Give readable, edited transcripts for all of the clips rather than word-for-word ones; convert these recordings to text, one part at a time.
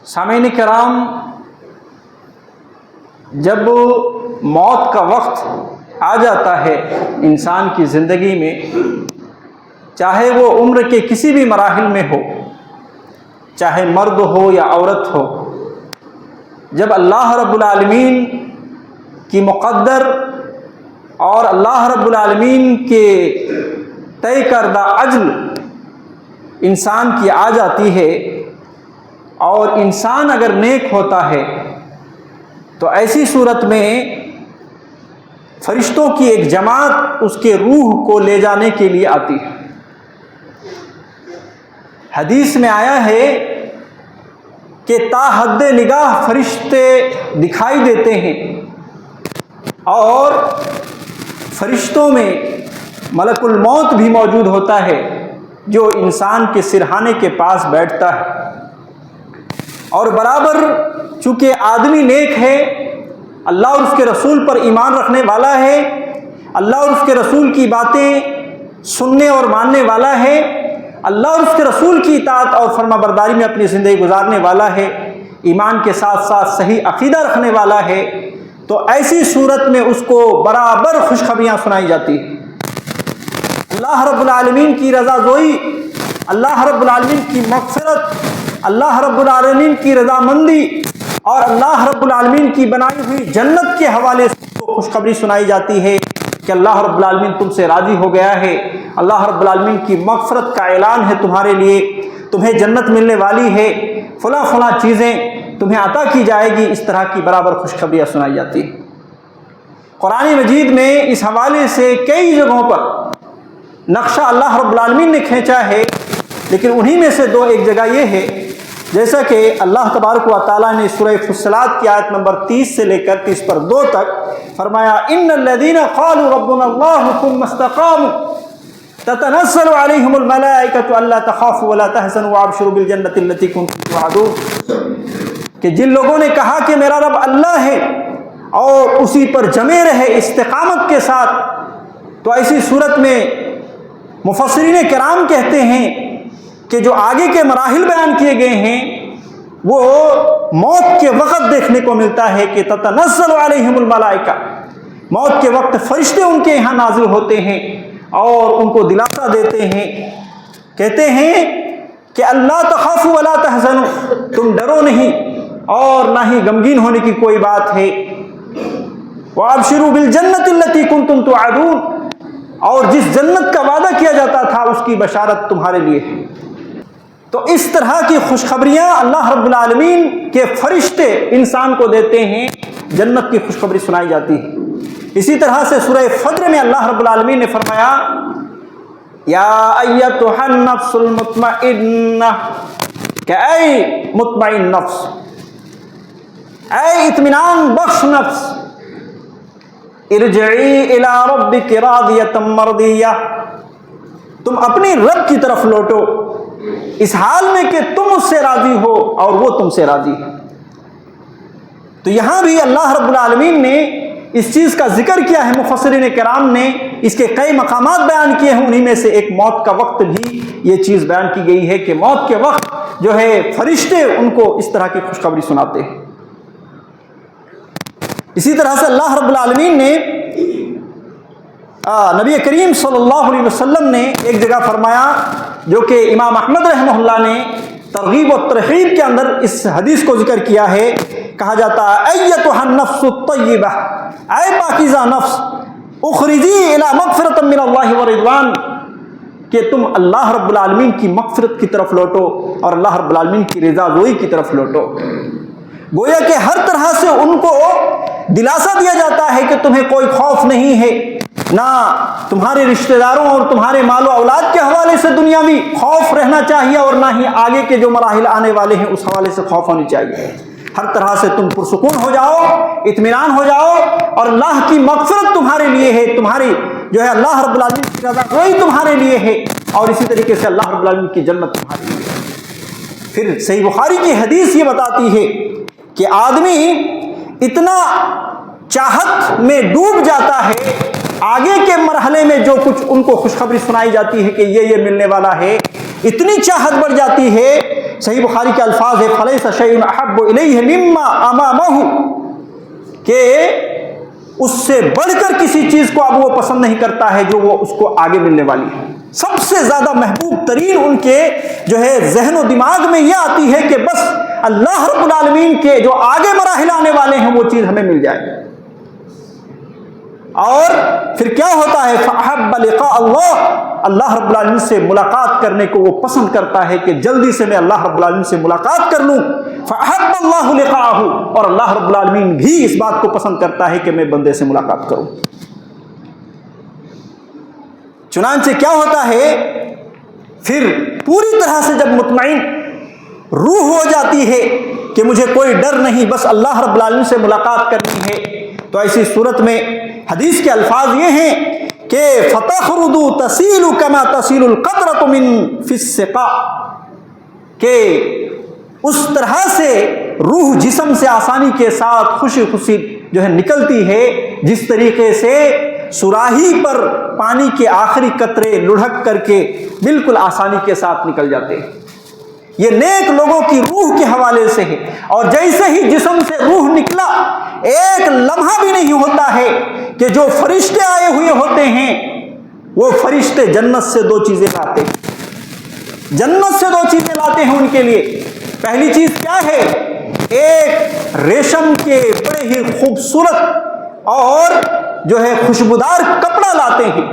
سامعین کرام، جب موت کا وقت آ جاتا ہے انسان کی زندگی میں، چاہے وہ عمر کے کسی بھی مراحل میں ہو، چاہے مرد ہو یا عورت ہو، جب اللہ رب العالمین کی مقدر اور اللہ رب العالمین کے طے کردہ اجل انسان کی آ جاتی ہے اور انسان اگر نیک ہوتا ہے تو ایسی صورت میں فرشتوں کی ایک جماعت اس کے روح کو لے جانے کے لیے آتی ہے۔ حدیث میں آیا ہے کہ تا حد نگاہ فرشتے دکھائی دیتے ہیں اور فرشتوں میں ملک الموت بھی موجود ہوتا ہے جو انسان کے سرہانے کے پاس بیٹھتا ہے، اور برابر چونکہ آدمی نیک ہے، اللہ اور اس کے رسول پر ایمان رکھنے والا ہے، اللہ اور اس کے رسول کی باتیں سننے اور ماننے والا ہے، اللہ اور اس کے رسول کی اطاعت اور فرما برداری میں اپنی زندگی گزارنے والا ہے، ایمان کے ساتھ ساتھ صحیح عقیدہ رکھنے والا ہے، تو ایسی صورت میں اس کو برابر خوشخبریاں سنائی جاتی ہیں۔ اللہ رب العالمین کی رضا جوئی، اللہ رب العالمین کی مغفرت، اللہ رب العالمین کی رضامندی اور اللہ رب العالمین کی بنائی ہوئی جنت کے حوالے سے خوشخبری سنائی جاتی ہے کہ اللہ رب العالمین تم سے راضی ہو گیا ہے، اللہ رب العالمین کی مغفرت کا اعلان ہے تمہارے لیے، تمہیں جنت ملنے والی ہے، فلاں فلاں چیزیں تمہیں عطا کی جائے گی، اس طرح کی برابر خوشخبریاں سنائی جاتی ہیں۔ قرآن مجید میں اس حوالے سے کئی جگہوں پر نقشہ اللہ رب العالمین نے کھینچا ہے، لیکن انہی میں سے ایک جگہ یہ ہے، جیسا کہ اللہ تبارک و تعالیٰ نے سورہ فصلات کی آیت نمبر 30 سے لے کر 30 تک فرمایا، ان الذین قالوا ربنا اللہ ثم استقاموا تتنزل علیہم الملائکۃ الا تخافوا ولا تحزنوا وابشروا بالجنۃ التی کنتم توعدون، کہ جن لوگوں نے کہا کہ میرا رب اللہ ہے اور اسی پر جمے رہے استقامت کے ساتھ، تو ایسی صورت میں مفسرین کرام کہتے ہیں کہ جو آگے کے مراحل بیان کیے گئے ہیں وہ موت کے وقت دیکھنے کو ملتا ہے کہ تتنزل علیہم الملائکہ، موت کے وقت فرشتے ان کے یہاں نازل ہوتے ہیں اور ان کو دلاسا دیتے ہیں، کہتے ہیں کہ اللہ تخافوا ولا تحزنوا، تم ڈرو نہیں اور نہ ہی غمگین ہونے کی کوئی بات ہے، وابشروا بالجنۃ التی کنتم توعدون، اور جس جنت کا وعدہ کیا جاتا تھا اس کی بشارت تمہارے لیے ہے۔ تو اس طرح کی خوشخبریاں اللہ رب العالمین کے فرشتے انسان کو دیتے ہیں، جنت کی خوشخبری سنائی جاتی ہے۔ اسی طرح سے سورہ فجر میں اللہ رب العالمین نے فرمایا، یا ایتھا النفس المطمئنہ، کہ اے مطمئن نفس، اے اطمینان بخش نفس، ارجعی الی ربک راضیۃ مرضیہ، تم اپنی رب کی طرف لوٹو اس حال میں کہ تم اس سے راضی ہو اور وہ تم سے راضی ہے۔ تو یہاں بھی اللہ رب العالمین نے اس چیز کا ذکر کیا ہے، مفسرین کرام نے اس کے کئی مقامات بیان کیے ہیں، انہی میں سے ایک موت کا وقت بھی یہ چیز بیان کی گئی ہے کہ موت کے وقت جو ہے فرشتے ان کو اس طرح کی خوشخبری سناتے ہیں۔ اسی طرح سے اللہ رب العالمین نے نبی کریم صلی اللہ علیہ وسلم نے ایک جگہ فرمایا، جو کہ امام احمد رحمہ اللہ نے ترغیب و ترہیب کے اندر اس حدیث کو ذکر کیا ہے، کہا جاتا ہے، ایتھا النفس الطیبہ، اے پاکیزہ نفس، اخرجی الی مغفرۃ من اللہ ورضوان، کہ تم اللہ رب العالمین کی مغفرت کی طرف لوٹو اور اللہ رب العالمین کی رضا جوئی کی طرف لوٹو۔ گویا کہ ہر طرح سے ان کو دلاسا دیا جاتا ہے کہ تمہیں کوئی خوف نہیں ہے، نہ تمہارے رشتہ داروں اور تمہارے مال و اولاد کے حوالے سے دنیاوی خوف رہنا چاہیے، اور نہ ہی آگے کے جو مراحل آنے والے ہیں اس حوالے سے خوف ہونی چاہیے۔ ہر طرح سے تم پرسکون ہو جاؤ، اطمینان ہو جاؤ، اور اللہ کی مغفرت تمہارے لیے ہے، تمہاری جو ہے اللہ رب العالمین کی رضا جوئی تمہارے لیے ہے، اور اسی طریقے سے اللہ رب العالمین کی جنت تمہارے لیے ہے۔ پھر صحیح بخاری کی حدیث یہ بتاتی ہے کہ آدمی اتنا چاہت میں ڈوب جاتا ہے، آگے کے مرحلے میں جو کچھ ان کو خوشخبری سنائی جاتی ہے کہ یہ ملنے والا ہے، اتنی چاہت بڑھ جاتی ہے صحیح بخاری کے الفاظ ہے فلیس شیء احب الیہ مما امامہ، کہ اس سے بڑھ کر کسی چیز کو اب وہ پسند نہیں کرتا ہے جو وہ اس کو آگے ملنے والی ہے۔ سب سے زیادہ محبوب ترین ان کے جو ہے ذہن و دماغ میں یہ آتی ہے کہ بس اللہ رب العالمین کے جو آگے مراحل آنے والے ہیں وہ چیز ہمیں مل جائے۔ اور پھر کیا ہوتا ہے فَأَحَبَّ لِقَاءَ اللَّهِ، اللہ رب العالمین سے ملاقات کرنے کو وہ پسند کرتا ہے کہ جلدی سے میں اللہ رب العالمین سے ملاقات کر لوں۔ فَأَحَبَّ اللَّهُ لِقَاءَهُ، اور اللہ رب العالمین بھی اس بات کو پسند کرتا ہے کہ میں بندے سے ملاقات کروں۔ چنانچہ کیا ہوتا ہے پھر پوری طرح سے جب مطمئن روح ہو جاتی ہے کہ مجھے کوئی ڈر نہیں، بس اللہ رب العالمین سے ملاقات کرنی ہے، تو ایسی صورت میں حدیث کے الفاظ یہ ہیں کہ فَتَخْرُدُ تَسِيلُ كَمَا تَسِيلُ الْقَطْرَةُ مِنْ فِي السِّقَاءِ، کہ اس طرح سے روح جسم سے آسانی کے ساتھ خوشی خوشی جو ہے نکلتی ہے جس طریقے سے سراہی پر پانی کے آخری قطرے لڑھک کر کے بالکل آسانی کے ساتھ نکل جاتے ہیں۔ یہ نیک لوگوں کی روح کے حوالے سے ہے، اور جیسے ہی جسم سے روح نکلا ایک لمحہ بھی نہیں ہوتا ہے کہ جو فرشتے آئے ہوئے ہوتے ہیں وہ فرشتے جنت سے دو چیزیں لاتے ہیں، جنت سے دو چیزیں لاتے ہیں ان کے لیے۔ پہلی چیز کیا ہے؟ ایک ریشم کے بڑے ہی خوبصورت اور جو ہے خوشبودار کپڑا لاتے ہیں،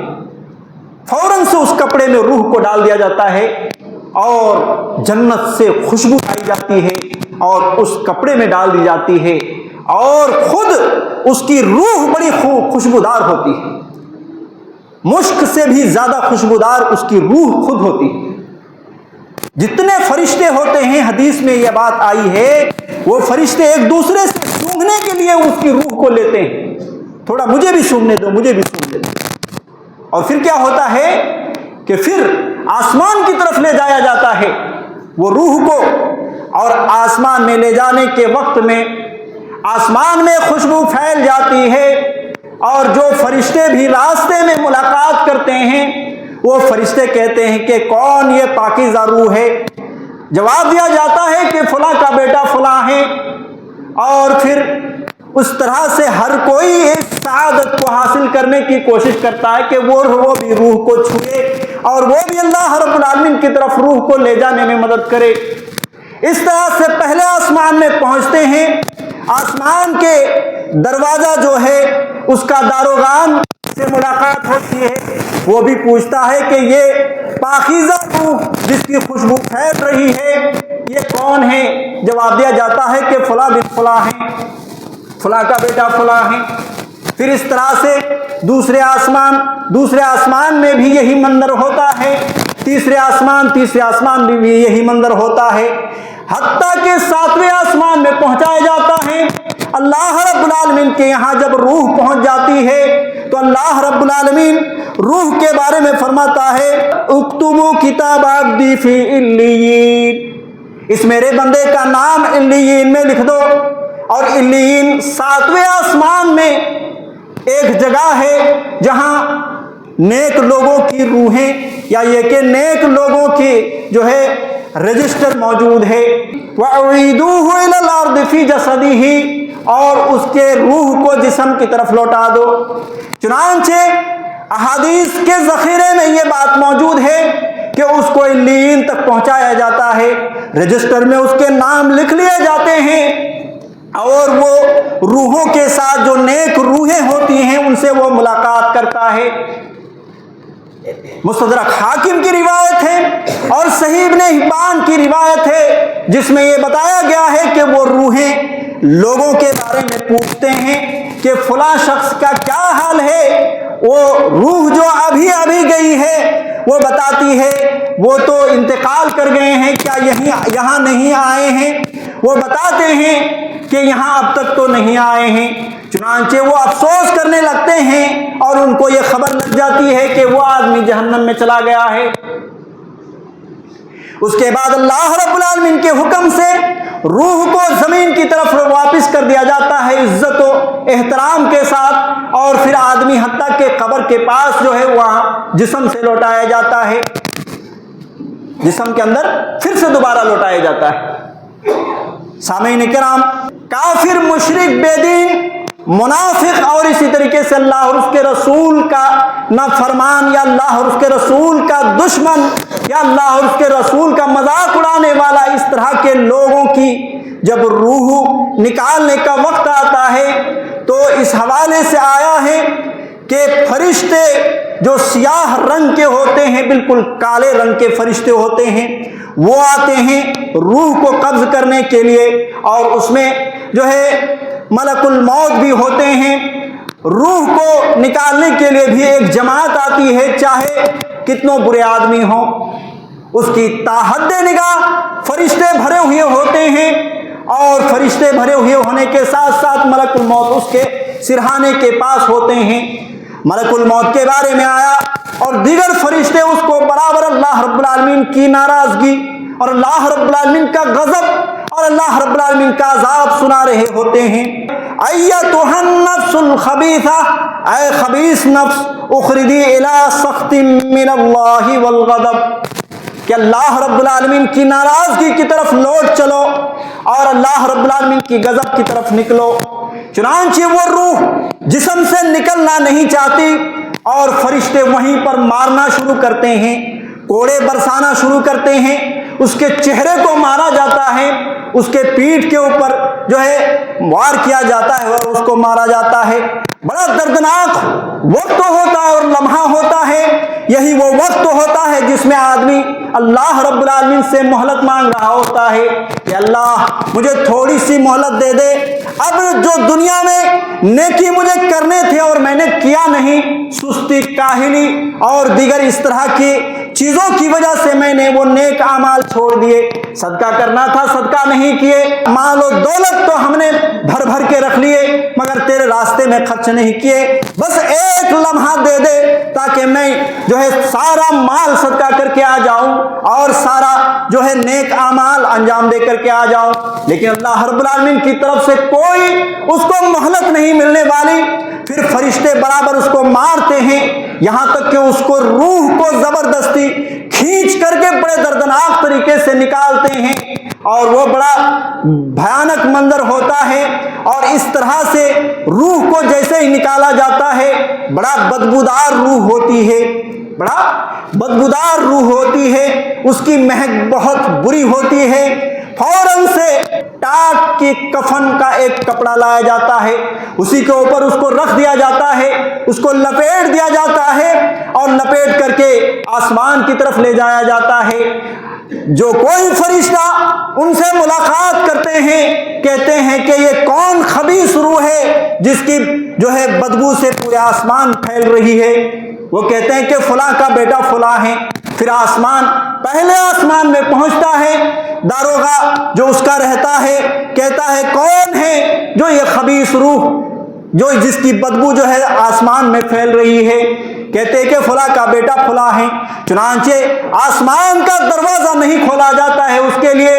فوراً سے اس کپڑے میں روح کو ڈال دیا جاتا ہے اور جنت سے خوشبو آئی جاتی ہے اور اس کپڑے میں ڈال دی جاتی ہے، اور خود اس کی روح بڑی خوشبودار ہوتی ہے، مشک سے بھی زیادہ خوشبودار اس کی روح خود ہوتی ہے۔ جتنے فرشتے ہوتے ہیں حدیث میں یہ بات آئی ہے وہ فرشتے ایک دوسرے سے سونگھنے کے لیے اس کی روح کو لیتے ہیں، تھوڑا مجھے بھی سونگنے دو، مجھے بھی سونگنے دو۔ اور پھر کیا ہوتا ہے کہ پھر آسمان کی طرف لے جایا جاتا ہے وہ روح کو، اور آسمان میں لے جانے کے وقت میں آسمان میں خوشبو پھیل جاتی ہے، اور جو فرشتے بھی راستے میں ملاقات کرتے ہیں وہ فرشتے کہتے ہیں کہ کون یہ پاکیزہ روح ہے؟ جواب دیا جاتا ہے کہ فلاں کا بیٹا فلاں ہے، اور پھر اس طرح سے ہر کوئی اس سعادت کو حاصل کرنے کی کوشش کرتا ہے کہ وہ بھی روح کو چھوئے اور وہ بھی اللہ رب العالمین کی طرف روح کو لے جانے میں مدد کرے۔ اس طرح سے پہلے آسمان میں پہنچتے ہیں، آسمان کے دروازہ جو ہے اس کا داروغان سے ملاقات ہوتی ہے، وہ بھی پوچھتا ہے کہ یہ پاکیزہ روح جس کی خوشبو پھیل رہی ہے یہ کون ہے؟ جواب دیا جاتا ہے کہ فلاں بن فلاں ہیں، فلاں کا بیٹا فلاں ہے۔ پھر اس طرح سے دوسرے آسمان میں بھی یہی منظر ہوتا ہے، تیسرے آسمان میں بھی یہی منظر ہوتا ہے، حتیٰ کہ 7ویں آسمان میں پہنچایا جاتا ہے۔ اللہ رب العالمین کے یہاں جب روح پہنچ جاتی ہے تو اللہ رب العالمین روح کے بارے میں فرماتا ہے اکتبوا کتاب عبدی فی علیین، اس میرے بندے کا نام علیین میں لکھ دو۔ اور علیین 7ویں آسمان میں ایک جگہ ہے جہاں نیک لوگوں کی روحیں یا یہ کہ نیک لوگوں کی جو ہے رجسٹر موجود ہے۔ وَأَعِيدُوهُ إِلَى الْأَرْضِ فِي جَسَدِهِ، اور اس کے روح کو جسم کی طرف لوٹا دو۔ چنانچہ احادیث کے ذخیرے میں یہ بات موجود ہے کہ اس کو علیین تک پہنچایا جاتا ہے، رجسٹر میں اس کے نام لکھ لیے جاتے ہیں، اور وہ روحوں کے ساتھ جو نیک روحیں ہوتی ہیں ان سے وہ ملاقات کرتا ہے۔ مستدرک حاکم کی روایت ہے اور صحیح ابن حبان کی روایت ہے جس میں یہ بتایا گیا ہے کہ وہ روحیں لوگوں کے بارے میں پوچھتے ہیں کہ فلاں شخص کا کیا حال ہے۔ وہ روح جو ابھی گئی ہے وہ بتاتی ہے وہ تو انتقال کر گئے ہیں، کیا یہاں نہیں آئے ہیں؟ وہ بتاتے ہیں کہ یہاں اب تک تو نہیں آئے ہیں۔ چنانچہ وہ افسوس کرنے لگتے ہیں اور ان کو یہ خبر لگ جاتی ہے کہ وہ آدمی جہنم میں چلا گیا ہے۔ اس کے بعد اللہ رب العالمین کے حکم سے روح کو زمین کی طرف واپس کر دیا جاتا ہے عزت و احترام کے ساتھ، اور پھر آدمی حتیٰ کہ قبر کے پاس جو ہے وہاں جسم سے لوٹایا جاتا ہے۔ جسم کے اندر پھر سے دوبارہ لوٹایا جاتا ہے۔ سامعین کرام، کافر، مشرک، بے دین، منافق اور اسی طریقے سے اللہ اور اس کے رسول کا نافرمان یا اللہ اور اس کے رسول کا دشمن یا اللہ اور اس کے رسول کا مذاق اڑانے والا، اس طرح کے لوگوں کی جب روح نکالنے کا وقت آتا ہے تو اس حوالے سے آیا ہے کہ فرشتے جو سیاہ رنگ کے ہوتے ہیں، بالکل کالے رنگ کے فرشتے ہوتے ہیں، وہ آتے ہیں روح کو قبض کرنے کے لیے، اور اس میں جو ہے ملک الموت بھی ہوتے ہیں۔ روح کو نکالنے کے لیے بھی ایک جماعت آتی ہے، چاہے کتنوں برے آدمی ہوں، اس کی تاحد نگاہ فرشتے بھرے ہوئے ہوتے ہیں، اور فرشتے بھرے ہوئے ہونے کے ساتھ ساتھ ملک الموت اس کے سرہانے کے پاس ہوتے ہیں۔ ملک الموت کے بارے میں آیا اور دیگر فرشتے اس کو برابر اللہ رب العالمین کی ناراضگی اور اللہ رب العالمین کا غضب اور اللہ رب العالمین کا عذاب سنا رہے ہوتے ہیں۔ ایتھا النفس الخبیثہ، اے خبیث نفس، اخرجی الی سخط من اللہ والغضب، کہ اللہ رب العالمین کی ناراضگی کی طرف لوٹ چلو اور اللہ رب العالمین کی غضب کی طرف نکلو۔ چنانچہ وہ روح جسم سے نکلنا نہیں چاہتی اور فرشتے وہیں پر مارنا شروع کرتے ہیں، کوڑے برسانا شروع کرتے ہیں، اس کے چہرے کو مارا جاتا ہے، اس کے پیٹھ کے اوپر جو ہے وار کیا جاتا ہے اور اس کو مارا جاتا ہے۔ بڑا دردناک وقت ہوتا ہے اور لمحہ ہوتا ہے، یہی وہ وقت ہوتا ہے جس میں آدمی اللہ رب العالمین سے مہلت مانگ رہا ہوتا ہے کہ اللہ مجھے تھوڑی سی مہلت دے دے، اب جو دنیا میں نیکی مجھے کرنے تھے اور میں نے کیا نہیں، سستی، کاہلی اور دیگر اس طرح کی چیزوں کی وجہ سے میں نے وہ نیک اعمال چھوڑ دیے، صدقہ کرنا تھا صدقہ نہیں کیے، مال و دولت تو ہم نے بھر بھر کے رکھ لیے مگر تیرے راستے میں خرچ نہیں کیے، بس ایک لمحہ دے دے تاکہ میں جو ہے سارا مال صدقہ کر کے آ جاؤں اور سارا جو ہے نیک اعمال انجام دے کر کے آ جاؤں۔ لیکن اللہ رب العالمین کی طرف سے کوئی اس کو مہلت نہیں ملنے والی، پھر فرشتے برابر اس کو مارتے ہیں، یہاں تک کہ اس کو روح کو زبردستی کھینچ کر کے بڑے دردناک طریقے سے نکالتے ہیں، اور وہ بڑا بھیانک منظر ہوتا ہے، اور اس طرح سے روح کو جیسے ہی نکالا جاتا ہے بڑا بدبودار روح ہوتی ہے، بڑا بدبودار روح ہوتی ہے، اس کی مہک بہت بری ہوتی ہے۔ فوراً سے ٹاٹ کی کفن کا ایک کپڑا لایا جاتا ہے، اسی کے اوپر اس کو رکھ دیا جاتا ہے، اس کو لپیٹ دیا جاتا ہے اور لپیٹ کر کے آسمان کی طرف لے جایا جاتا ہے۔ جو کوئی فرشتہ ان سے ملاقات کرتے ہیں کہتے ہیں کہ یہ کون خبیث روح ہے جس کی جو ہے بدبو سے پورے آسمان پھیل رہی ہے، وہ کہتے ہیں کہ فلاں کا بیٹا فلاں ہے۔ پھر پہلے آسمان میں پہنچتا ہے، داروغہ جو اس کا رہتا ہے کہتا ہے کون ہے جو یہ خبیث روح جو جس کی بدبو جو ہے آسمان میں پھیل رہی ہے، کہتے ہیں کہ فلاں کا بیٹا فلاں ہے۔ چنانچہ آسمان کا دروازہ نہیں کھولا جاتا ہے اس کے لیے،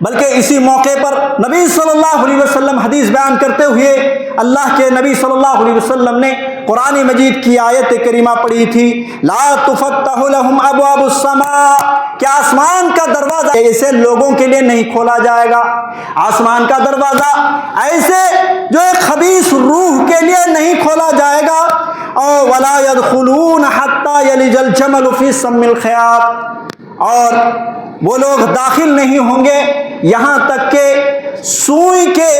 بلکہ اسی موقع پر نبی صلی اللہ علیہ وسلم حدیث بیان کرتے ہوئے اللہ کے نبی صلی اللہ علیہ وسلم نے قرآن مجید کی آیت کریمہ پڑھی تھی، لا تفتح لهم ابواب السماء، کہ آسمان کا دروازہ ایسے لوگوں کے لیے نہیں کھولا جائے گا، آسمان کا دروازہ ایسے جو ایک خبیث روح کے لیے نہیں کھولا جائے گا، اور ولا يدخلون حتى يلج الجمل في سم الخياط، اور وہ لوگ داخل نہیں ہوں گے یہاں تک کہ سوئی کے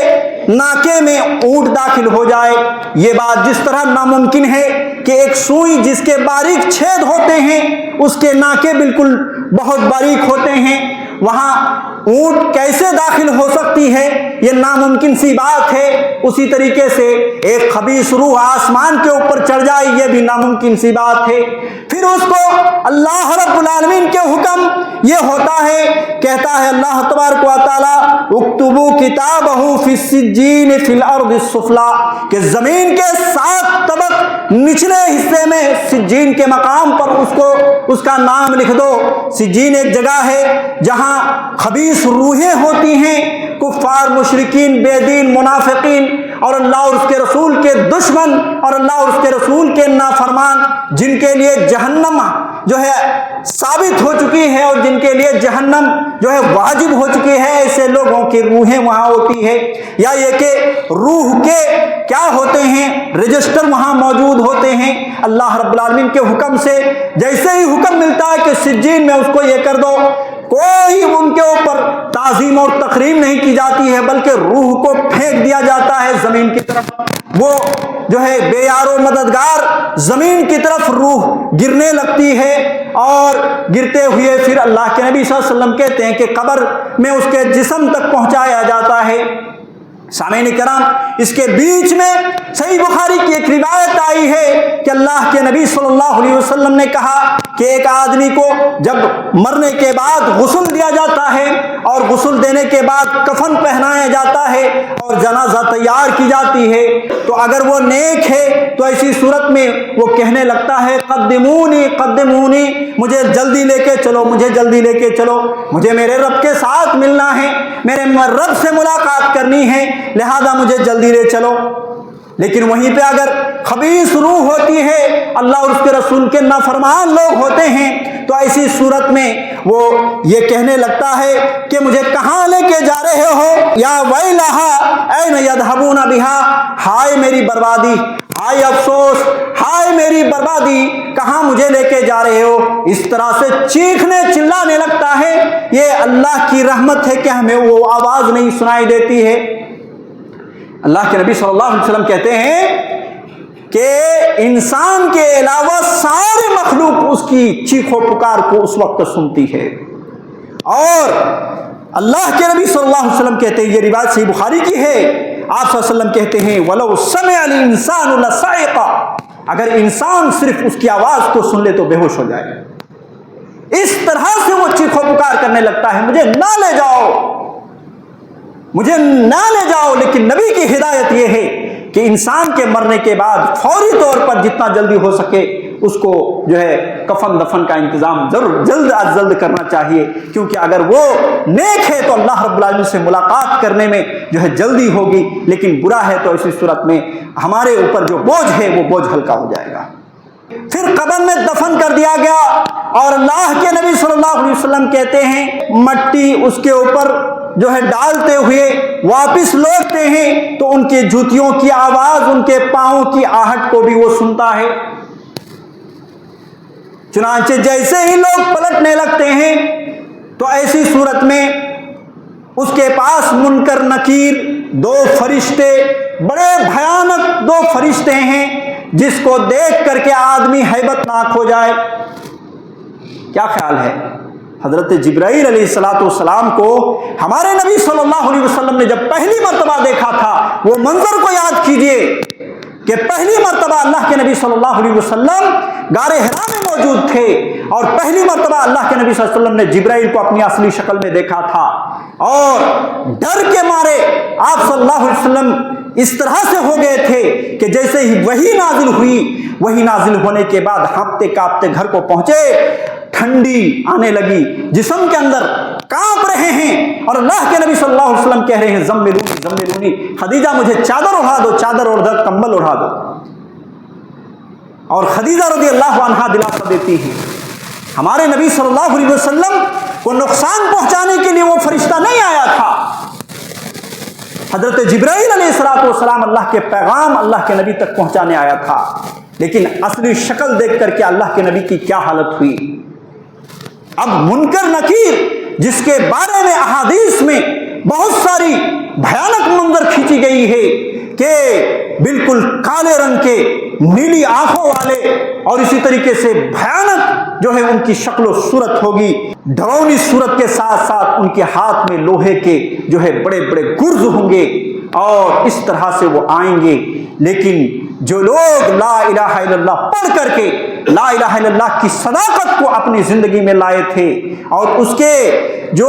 ناکے میں اونٹ داخل ہو جائے۔ یہ بات جس طرح ناممکن ہے کہ ایک سوئی جس کے باریک چھید ہوتے ہیں اس کے ناکے بالکل بہت باریک ہوتے ہیں، وہاں اونٹ کیسے داخل ہو سکتی ہے، یہ ناممکن سی بات ہے۔ اسی طریقے سے ایک خبیث روح آسمان کے اوپر چڑھ جائے، یہ بھی ناممکن سی بات ہے۔ پھر اس کو اللہ رب العالمین کے حکم یہ ہوتا ہے، کہتا ہے اللہ تبارک و تعالی اکتبوا کتابہ فی السجین فی الارض السفلی، کہ زمین کے 7 طبق نچلے حصے میں سجین کے مقام پر اس کا نام لکھ دو۔ سجین ایک جگہ ہے جہاں خبیث روحیں ہوتی ہیں، کفار، مشرکین، بے دین، منافقین اور اللہ اور اس کے رسول کے دشمن اور اللہ اور اس کے رسول کے نافرمان، جن کے لیے جو ہے ثابت ہو چکی ہے اور جن کے لیے جہنم جو ہے واجب ہو چکی ہے، ایسے لوگوں کی روحیں وہاں ہوتی ہے، یا یہ کہ روح کے کیا ہوتے ہیں رجسٹر وہاں موجود ہوتے ہیں۔ اللہ رب العالمین کے حکم سے جیسے ہی حکم ملتا ہے کہ سجین میں اس کو یہ کر دو، کوئی ان کے اوپر تعظیم اور تکریم نہیں کی جاتی ہے، بلکہ روح کو پھینک دیا جاتا ہے زمین کی طرف۔ وہ جو ہے بے یار و مددگار زمین کی طرف روح گرنے لگتی ہے، اور گرتے ہوئے پھر اللہ کے نبی صلی اللہ علیہ وسلم کہتے ہیں کہ قبر میں اس کے جسم تک پہنچایا جاتا ہے۔ سامعین کرام، اس کے بیچ میں صحیح بخاری کی ایک روایت آئی ہے کہ اللہ کے نبی صلی اللہ علیہ وسلم نے کہا کہ ایک آدمی کو جب مرنے کے بعد غسل دیا جاتا ہے اور غسل دینے کے بعد کفن پہنایا جاتا ہے اور جنازہ تیار کی جاتی ہے، تو اگر وہ نیک ہے تو ایسی صورت میں وہ کہنے لگتا ہے قدمونی قدمونی، مجھے جلدی لے کے چلو، مجھے جلدی لے کے چلو، مجھے میرے رب کے ساتھ ملنا ہے، میرے رب سے ملاقات کرنی ہے، لہذا مجھے جلدی لے چلو۔ لیکن وہیں پہ اگر خبیث روح ہوتی ہے، اللہ اور اس کے رسول کے نافرمان لوگ ہوتے ہیں، تو ایسی صورت میں وہ یہ کہنے لگتا ہے کہ مجھے کہاں لے کے جا رہے ہو، یا ویلہا این یذہبون بہا، ہائے میری بربادی، ہائے افسوس، ہائے میری بربادی، کہاں مجھے لے کے جا رہے ہو۔ اس طرح سے چیخنے چلانے لگتا ہے۔ یہ اللہ کی رحمت ہے کہ ہمیں وہ آواز نہیں سنائی دیتی ہے۔ اللہ کے نبی صلی اللہ علیہ وسلم کہتے ہیں کہ انسان کے علاوہ سارے مخلوق اس کی چیخ و پکار کو اس وقت سنتی ہے، اور اللہ کے نبی صلی اللہ علیہ وسلم کہتے ہیں، یہ روایت صحیح بخاری کی ہے، آپ صلی اللہ علیہ وسلم کہتے ہیں وَلَوْ سَمِعَ الْإِنسَانُ لَصَعِقَ، اگر انسان صرف اس کی آواز کو سن لے تو بے ہوش ہو جائے۔ اس طرح سے وہ چیخ و پکار کرنے لگتا ہے، مجھے نہ لے جاؤ، مجھے نہ لے جاؤ۔ لیکن نبی کی ہدایت یہ ہے کہ انسان کے مرنے کے بعد فوری طور پر جتنا جلدی ہو سکے اس کو جو ہے کفن دفن کا انتظام ضرور جلد از جلد کرنا چاہیے، کیونکہ اگر وہ نیک ہے تو اللہ رب العالمین سے ملاقات کرنے میں جو ہے جلدی ہوگی، لیکن برا ہے تو ایسی صورت میں ہمارے اوپر جو بوجھ ہے وہ بوجھ ہلکا ہو جائے گا۔ پھر قبر میں دفن کر دیا گیا، اور اللہ کے نبی صلی اللہ علیہ وسلم کہتے ہیں مٹی اس کے اوپر جو ہے ڈالتے ہوئے واپس لوٹتے ہیں تو ان کے جوتیوں کی آواز، ان کے پاؤں کی آہٹ کو بھی وہ سنتا ہے۔ چنانچہ جیسے ہی لوگ پلٹنے لگتے ہیں تو ایسی صورت میں اس کے پاس منکر نکیر دو فرشتے، بڑے بھیانک دو فرشتے ہیں، جس کو دیکھ کر کے آدمی ہیبت ناک ہو جائے۔ کیا خیال ہے؟ حضرت جبرائیل علیہ السلام کو ہمارے نبی صلی اللہ علیہ وسلم نے جب پہلی مرتبہ دیکھا تھا، وہ منظر کو یاد کیجئے کہ پہلی مرتبہ اللہ کے نبی صلی اللہ علیہ وسلم غار حرا میں موجود تھے، اور پہلی مرتبہ اللہ کے نبی صلی اللہ علیہ وسلم نے جبرائیل کو اپنی اصلی شکل میں دیکھا تھا، اور ڈر کے مارے آپ صلی اللہ علیہ وسلم اس طرح سے ہو گئے تھے کہ جیسے ہی وحی نازل ہوئی، وحی نازل ہونے کے بعد ہانپتے کانپتے گھر کو پہنچے، ٹھنڈی آنے لگی، جسم کے اندر کانپ رہے ہیں، اور اللہ کے نبی صلی اللہ علیہ وسلم کہہ رہے ہیں زملونی زملونی، خدیجہ مجھے چادر اڑا دو، چادر اور کمبل اڑا دو، اور خدیجہ رضی اللہ عنہا دلاسا دیتی ہیں ہمارے نبی صلی اللہ علیہ وسلم کو نقصان پہنچانے کے لیے وہ فرشتہ نہیں آیا تھا، حضرت جبرائیل علیہ السلام اللہ کے پیغام اللہ کے نبی تک پہنچانے آیا تھا، لیکن اصلی شکل دیکھ کر کے اللہ کے نبی کی کیا حالت ہوئی۔ اب منکر نکیر جس کے بارے میں احادیث میں بہت ساری بھیانک منظر کھینچی گئی ہے کہ بالکل کالے رنگ کے، نیلی آنکھوں والے، اور اسی طریقے سے بھیانک جو ہے ان کی شکل و صورت ہوگی، ڈراؤنی صورت کے ساتھ ساتھ ان کے ہاتھ میں لوہے کے جو ہے بڑے بڑے گرز ہوں گے، اور اس طرح سے وہ آئیں گے۔ لیکن جو لوگ لا الہ الا اللہ پڑھ کر کے لا الہ الا اللہ کی صداقت کو اپنی زندگی میں لائے تھے، اور اس کے جو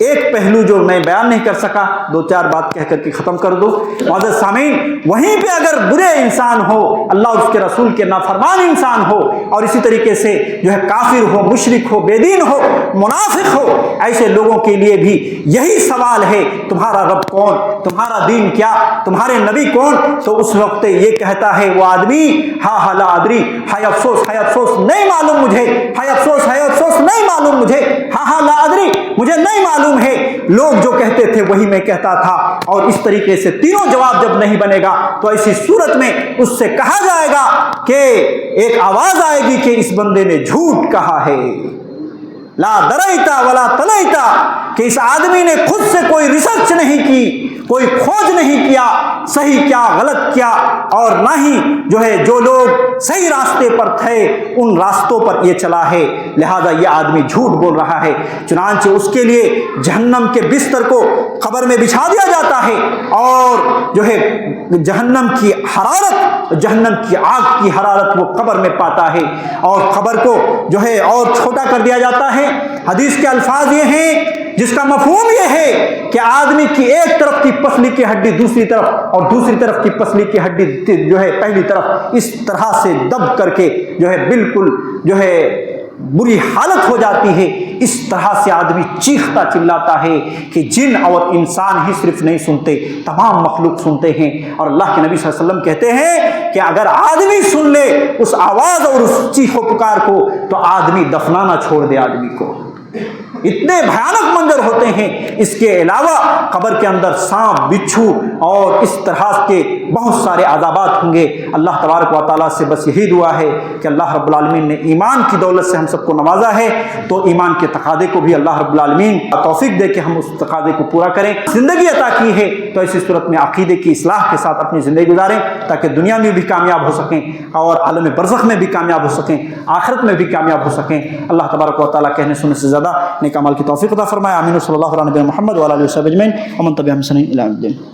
ایک پہلو جو میں بیان نہیں کر سکا، دو چار بات کہہ کر کے ختم کر دو۔ معزز سامعین، وہیں پہ اگر برے انسان ہو، اللہ اور اس کے رسول کے نافرمان انسان ہو، اور اسی طریقے سے جو ہے کافر ہو، مشرک ہو، بے دین ہو، منافق ہو، ایسے لوگوں کے لیے بھی یہی سوال ہے، تمہارا رب کون، تمہارا دین کیا، تمہارے نبی کون؟ تو اس وقت یہ کہتا ہے وہ آدمی، ہاں لا ادری، ہائے افسوس نہیں معلوم مجھے، ہائے افسوس نہیں معلوم مجھے، ہاں لا ادری، مجھے نہیں معلوم ہے۔ لوگ جو کہتے تھے وہی میں کہتا تھا۔ اور اس طریقے سے تینوں جواب جب نہیں بنے گا تو ایسی صورت میں اس سے کہا جائے گا کہ ایک آواز آئے گی کہ اس بندے نے جھوٹ کہا ہے، لا دریتا ولا تلیتا، کہ اس آدمی نے خود سے کوئی ریسرچ نہیں کی، کوئی کھوج نہیں کیا صحیح کیا غلط کیا، اور نہ ہی جو ہے جو لوگ صحیح راستے پر تھے ان راستوں پر یہ چلا ہے، لہذا یہ آدمی جھوٹ بول رہا ہے۔ چنانچہ اس کے لیے جہنم کے بستر کو قبر میں بچھا دیا جاتا ہے، اور جو ہے جہنم کی حرارت، جہنم کی آگ کی حرارت وہ قبر میں پاتا ہے، اور قبر کو جو ہے اور چھوٹا کر دیا جاتا ہے۔ حدیث کے الفاظ یہ ہیں جس کا مفہوم یہ ہے کہ آدمی کی ایک طرف کی پسلی کی ہڈی دوسری طرف، اور دوسری طرف کی پسلی کی ہڈی جو ہے پہلی طرف، اس طرح سے دب کر کے جو ہے بالکل جو ہے بری حالت ہو جاتی ہے۔ اس طرح سے آدمی چیختا چلاتا ہے کہ جن اور انسان ہی صرف نہیں سنتے، تمام مخلوق سنتے ہیں۔ اور اللہ کے نبی صلی اللہ علیہ وسلم کہتے ہیں کہ اگر آدمی سن لے اس آواز اور اس چیخ و پکار کو تو آدمی دفنانا چھوڑ دے آدمی کو۔ اتنے بھیانک منظر ہوتے ہیں۔ اس کے علاوہ قبر کے اندر سانپ، بچھو اور اس طرح کے بہت سارے عذابات ہوں گے۔ اللہ تبارک و تعالیٰ سے بس یہی دعا ہے کہ اللہ رب العالمین نے ایمان کی دولت سے ہم سب کو نوازا ہے، تو ایمان کے تقاضے کو بھی اللہ رب العالمین توفیق دے کہ ہم اس تقاضے کو پورا کریں۔ زندگی عطا کی ہے تو ایسی صورت میں عقیدے کی اصلاح کے ساتھ اپنی زندگی گزاریں، تاکہ دنیا میں بھی کامیاب ہو سکیں اور عالم برزخ میں بھی کامیاب ہو سکیں، آخرت میں بھی کامیاب ہو سکیں۔ اللہ تبارک و تعالیٰ کہنے سننے سے زیادہ نیک اعمال کی توفیق عطا فرمائے۔ آمین۔ صلی اللہ علیہ محمد وعلی آلہ وصحبہ اجمعین ومن تبعهم بإحسان إلى يوم الدين۔